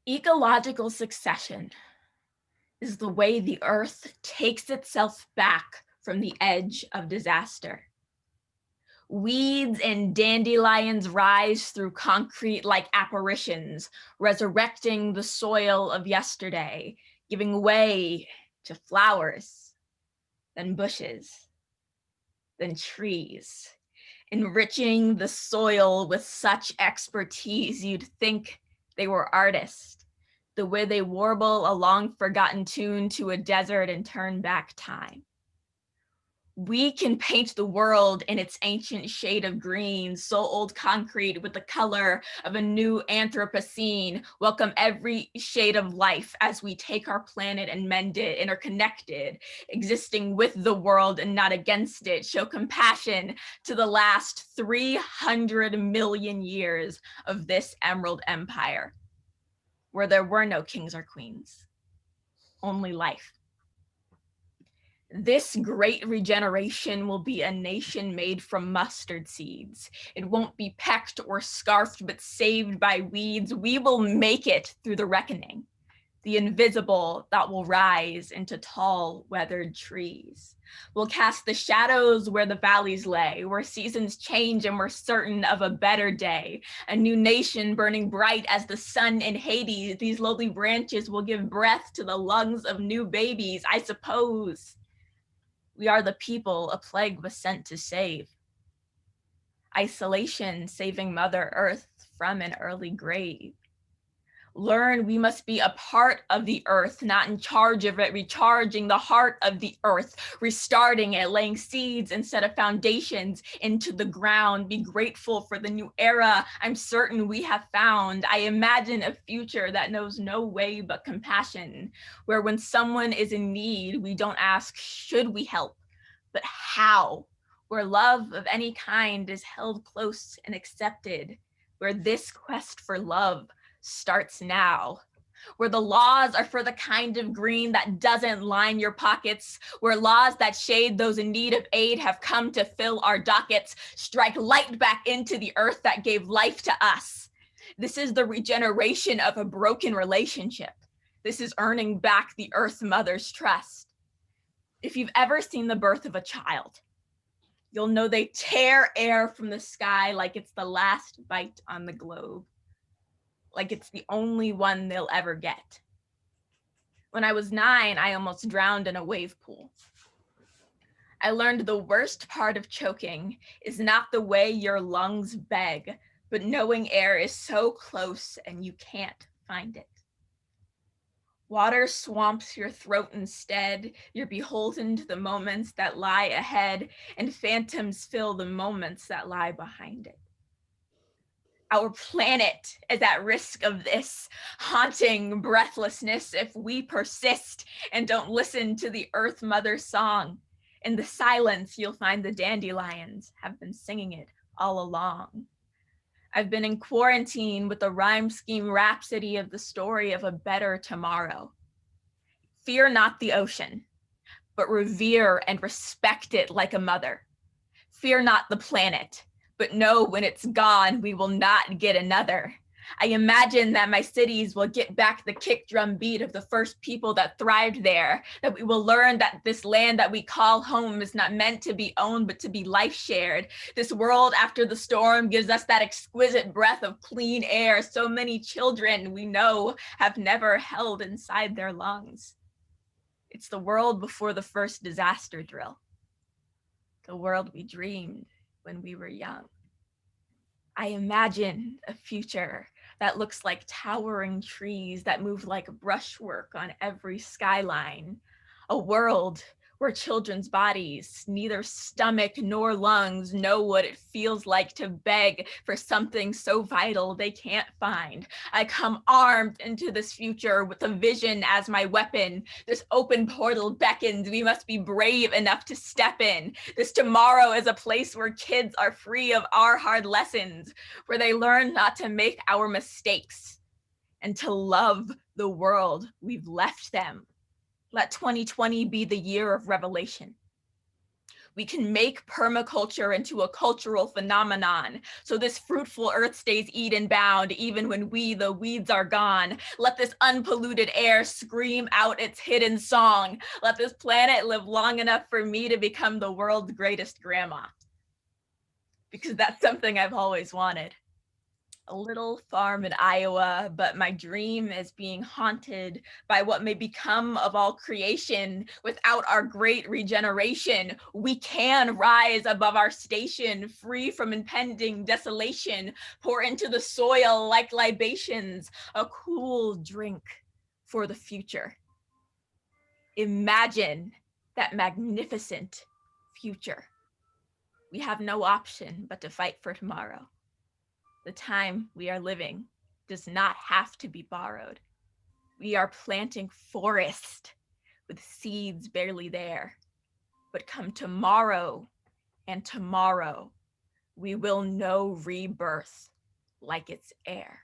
Ecological succession is the way the earth takes itself back from the edge of disaster. Weeds and dandelions rise through concrete like apparitions, resurrecting the soil of yesterday, giving way to flowers, then bushes, then trees, enriching the soil with such expertise you'd think they were artists, the way they warble a long forgotten tune to a desert and turn back time. We can paint the world in its ancient shade of green, so old concrete with the color of a new Anthropocene, welcome every shade of life as we take our planet and mend it, interconnected, existing with the world and not against it, show compassion to the last 300 million years of this Emerald Empire, where there were no kings or queens, only life. This great regeneration will be a nation made from mustard seeds. It won't be pecked or scarfed, but saved by weeds. We will make it through the reckoning, the invisible that will rise into tall, weathered trees. We'll cast the shadows where the valleys lay, where seasons change and we're certain of a better day. A new nation burning bright as the sun in Hades. These lowly branches will give breath to the lungs of new babies, I suppose. We are the people a plague was sent to save. Isolation, saving Mother Earth from an early grave. Learn we must be a part of the earth, not in charge of it, recharging the heart of the earth, restarting it, laying seeds instead of foundations into the ground. Be grateful for the new era I'm certain we have found. I imagine a future that knows no way but compassion, where when someone is in need, we don't ask, should we help, but how? Where love of any kind is held close and accepted, where this quest for love starts now, where the laws are for the kind of green that doesn't line your pockets, where laws that shade those in need of aid have come to fill our dockets, strike light back into the earth that gave life to us. This is the regeneration of a broken relationship. This is earning back the earth mother's trust. If you've ever seen the birth of a child, you'll know they tear air from the sky like it's the last bite on the globe, like it's the only one they'll ever get. When I was 9, I almost drowned in a wave pool. I learned the worst part of choking is not the way your lungs beg, but knowing air is so close and you can't find it. Water swamps your throat instead. You're beholden to the moments that lie ahead, and phantoms fill the moments that lie behind it. Our planet is at risk of this haunting breathlessness if we persist and don't listen to the Earth Mother's song. In the silence, you'll find the dandelions have been singing it all along. I've been in quarantine with the rhyme scheme rhapsody of the story of a better tomorrow. Fear not the ocean, but revere and respect it like a mother. Fear not the planet, but know when it's gone, we will not get another. I imagine that my cities will get back the kick drum beat of the first people that thrived there, that we will learn that this land that we call home is not meant to be owned, but to be life shared. This world after the storm gives us that exquisite breath of clean air so many children we know have never held inside their lungs. It's the world before the first disaster drill, the world we dreamed when we were young. I imagine a future that looks like towering trees that move like brushwork on every skyline, a world where children's bodies, neither stomach nor lungs, know what it feels like to beg for something so vital they can't find. I come armed into this future with a vision as my weapon. This open portal beckons. We must be brave enough to step in. This tomorrow is a place where kids are free of our hard lessons, where they learn not to make our mistakes and to love the world we've left them. Let 2020 be the year of revelation, We can make permaculture into a cultural phenomenon. So this fruitful earth stays Eden bound, even when we, the weeds, are gone. Let this unpolluted air scream out its hidden song. Let this planet live long enough for me to become the world's greatest grandma. Because that's something I've always wanted. A little farm in Iowa, but my dream is being haunted by what may become of all creation. Without our great regeneration, we can rise above our station, free from impending desolation, pour into the soil like libations, a cool drink for the future. Imagine that magnificent future. We have no option but to fight for tomorrow. The time we are living does not have to be borrowed. We are planting forest with seeds barely there. But come tomorrow and tomorrow, we will know rebirth like it's air.